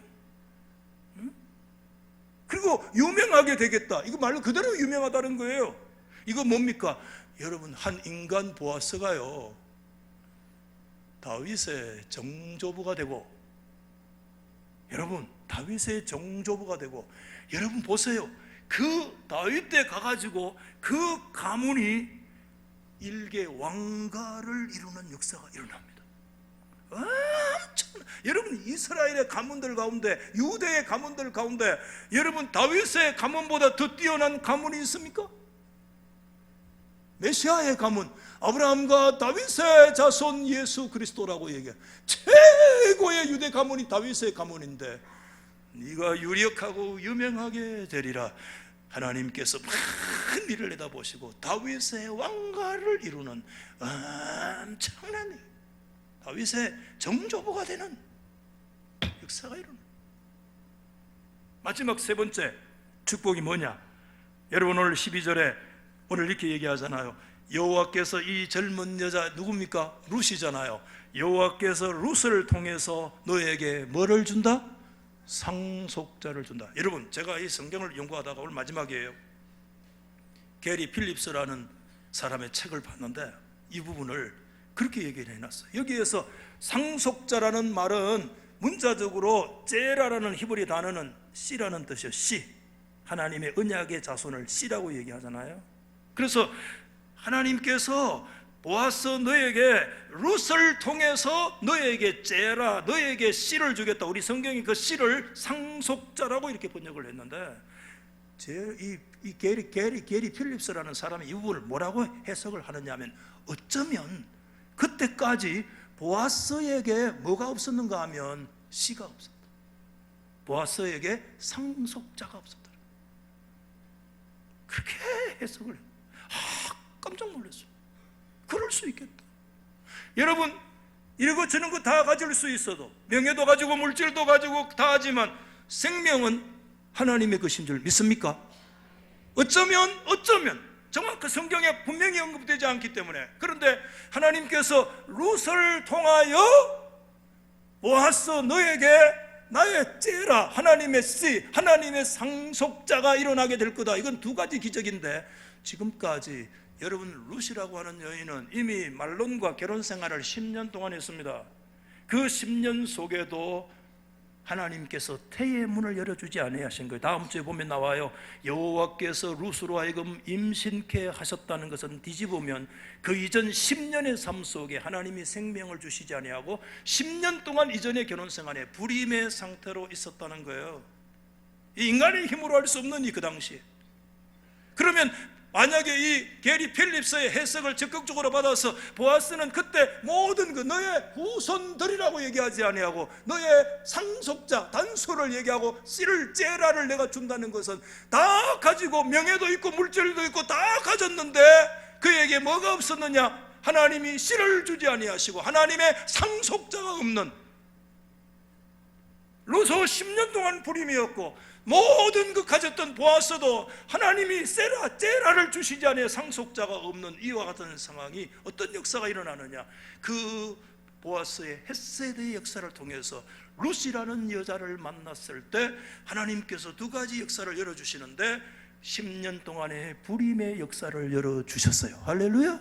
그리고 유명하게 되겠다, 이거 말로 그대로 유명하다는 거예요. 이거 뭡니까? 여러분, 한 인간 보아스가요 다윗의 정조부가 되고, 여러분 다윗의 정조부가 되고, 여러분 보세요, 그 다윗 때 가가지고 그 가문이 일개 왕가를 이루는 역사가 일어납니다. 여러분 이스라엘의 가문들 가운데, 유대의 가문들 가운데 여러분 다윗의 가문보다 더 뛰어난 가문이 있습니까? 메시아의 가문, 아브라함과 다윗의 자손 예수 그리스도라고 얘기해. 최고의 유대 가문이 다윗의 가문인데, 네가 유력하고 유명하게 되리라. 하나님께서 큰 일을 내다보시고 다윗의 왕가를 이루는 엄청난 다윗의 정조부가 되는 역사가 일어나. 마지막 세 번째 축복이 뭐냐? 여러분 오늘 12절에 오늘 이렇게 얘기하잖아요. 여호와께서 이 젊은 여자 누굽니까? 룻이잖아요. 여호와께서 룻을 통해서 너에게 뭐를 준다? 상속자를 준다. 여러분 제가 이 성경을 연구하다가 오늘 마지막이에요, 게리 필립스라는 사람의 책을 봤는데 이 부분을 그렇게 얘기를 해놨어요. 여기에서 상속자라는 말은 문자적으로 제라라는 히브리 단어는 씨라는 뜻이에요. 씨, 하나님의 언약의 자손을 씨라고 얘기하잖아요. 그래서 하나님께서 보아스 너에게 룻을 통해서 너에게 제라, 너에게 씨를 주겠다. 우리 성경이 그 씨를 상속자라고 이렇게 번역을 했는데, 이 게리 필립스라는 사람이 이 부분을 뭐라고 해석을 하느냐 하면, 어쩌면 그때까지 보아스에게 뭐가 없었는가 하면 씨가 없었다. 보아스에게 상속자가 없었다. 그렇게 해석을 해요. 깜짝 놀랐어요. 그럴 수 있겠다. 여러분 이러고 저런 거 다 가질 수 있어도, 명예도 가지고 물질도 가지고 다 하지만 생명은 하나님의 것인 줄 믿습니까? 어쩌면 정확한 성경에 분명히 언급되지 않기 때문에. 그런데 하나님께서 룻을 통하여 보아스 너에게 나의 제라, 하나님의 씨, 하나님의 상속자가 일어나게 될 거다. 이건 두 가지 기적인데, 지금까지 여러분 룻이라고 하는 여인은 이미 말론과 결혼 생활을 10년 동안 했습니다. 그 10년 속에도 하나님께서 태의 문을 열어주지 아니하신 거예요. 다음 주에 보면 나와요. 여호와께서 룻으로 하여금 임신케 하셨다는 것은 뒤집으면 그 이전 10년의 삶 속에 하나님이 생명을 주시지 아니하고 10년 동안 이전의 결혼 생활에 불임의 상태로 있었다는 거예요. 이 인간의 힘으로 할 수 없는 이 그 당시. 그러면 만약에 이 게리 필립스의 해석을 적극적으로 받아서 보아스는 그때 모든 그 너의 후손들이라고 얘기하지 아니하고 너의 상속자 단수를 얘기하고 씨를 제라를 내가 준다는 것은 다 가지고 명예도 있고 물질도 있고 다 가졌는데 그에게 뭐가 없었느냐? 하나님이 씨를 주지 아니하시고 하나님의 상속자가 없는, 룻은 10년 동안 불임이었고 모든 그 가졌던 보아스도 하나님이 제라를 주시지 않아 상속자가 없는 이와 같은 상황이, 어떤 역사가 일어나느냐? 그 보아스의 헤세드의 역사를 통해서 룻이라는 여자를 만났을 때 하나님께서 두 가지 역사를 열어주시는데 10년 동안의 불임의 역사를 열어주셨어요. 할렐루야.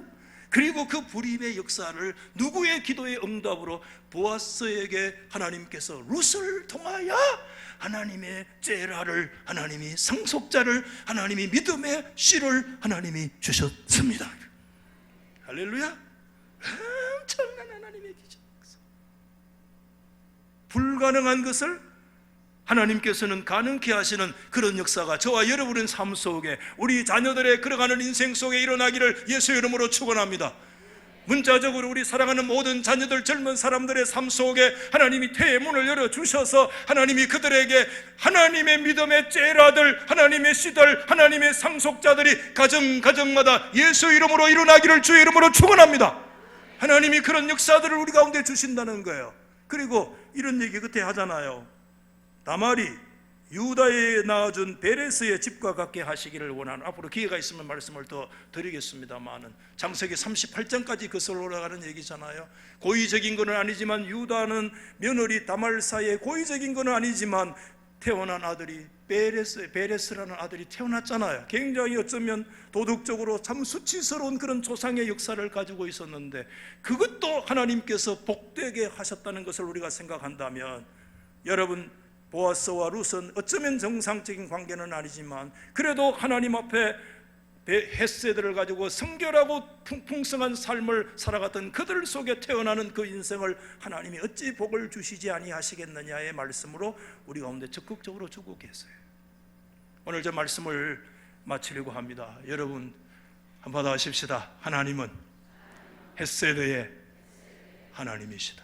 그리고 그 불임의 역사를 누구의 기도의 응답으로? 보아스에게 하나님께서 룻을 통하여 하나님의 제라를, 하나님이 상속자를, 하나님이 믿음의 씨를 하나님이 주셨습니다. 할렐루야. 엄청난 하나님의 기적. 불가능한 것을 하나님께서는 가능케 하시는 그런 역사가 저와 여러분의 삶 속에, 우리 자녀들의 걸어가는 인생 속에 일어나기를 예수의 이름으로 축원합니다. 문자적으로 우리 사랑하는 모든 자녀들, 젊은 사람들의 삶 속에 하나님이 태의 문을 열어주셔서 하나님이 그들에게 하나님의 믿음의 째라들, 하나님의 씨들, 하나님의 상속자들이 가정마다 예수 이름으로 일어나기를 주의 이름으로 축원합니다. 하나님이 그런 역사들을 우리 가운데 주신다는 거예요. 그리고 이런 얘기 그때 하잖아요. 다말이 유다에 낳아준 베레스의 집과 같게 하시기를 원하는, 앞으로 기회가 있으면 말씀을 더 드리겠습니다만은 창세기 38장까지 거슬러 올라가는 얘기잖아요. 고의적인 것은 아니지만, 유다는 며느리 다말 사이에 고의적인 것은 아니지만 태어난 아들이 베레스라는 아들이 태어났잖아요. 굉장히 어쩌면 도덕적으로 참 수치스러운 그런 조상의 역사를 가지고 있었는데, 그것도 하나님께서 복되게 하셨다는 것을 우리가 생각한다면, 여러분, 보아스와 룻은 어쩌면 정상적인 관계는 아니지만 그래도 하나님 앞에 헷세들을 가지고 성결하고 풍성한 삶을 살아갔던 그들 속에 태어나는 그 인생을 하나님이 어찌 복을 주시지 아니하시겠느냐의 말씀으로 우리 가운데 적극적으로 주고 계세요. 오늘 저 말씀을 마치려고 합니다. 여러분 한번 더 하십시다. 하나님은 헷세드의 하나님이시다.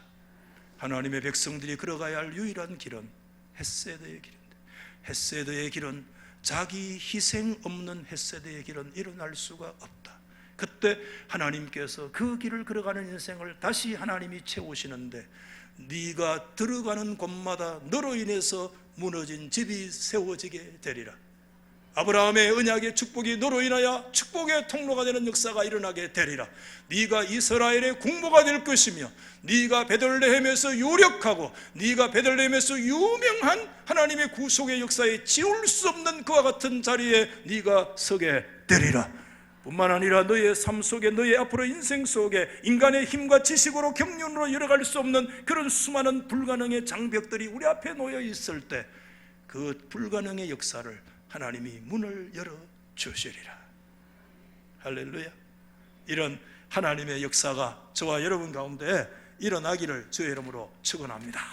하나님의 백성들이 걸어가야 할 유일한 길은 헷세드의 길인데, 헷세드의 길은, 자기 희생 없는 헷세드의 길은 일어날 수가 없다. 그때 하나님께서 그 길을 걸어가는 인생을 다시 하나님이 채우시는데, 네가 들어가는 곳마다 너로 인해서 무너진 집이 세워지게 되리라. 아브라함의 언약의 축복이 너로 인하여 축복의 통로가 되는 역사가 일어나게 되리라. 네가 이스라엘의 국모가 될 것이며, 네가 베들레헴에서 유력하고 네가 베들레헴에서 유명한 하나님의 구속의 역사에 지울 수 없는 그와 같은 자리에 네가 서게 되리라. 뿐만 아니라 너의 삶 속에, 너의 앞으로 인생 속에 인간의 힘과 지식으로 경륜으로 열어갈 수 없는 그런 수많은 불가능의 장벽들이 우리 앞에 놓여 있을 때, 그 불가능의 역사를 하나님이 문을 열어주시리라. 할렐루야. 이런 하나님의 역사가 저와 여러분 가운데 일어나기를 주의 이름으로 축원합니다.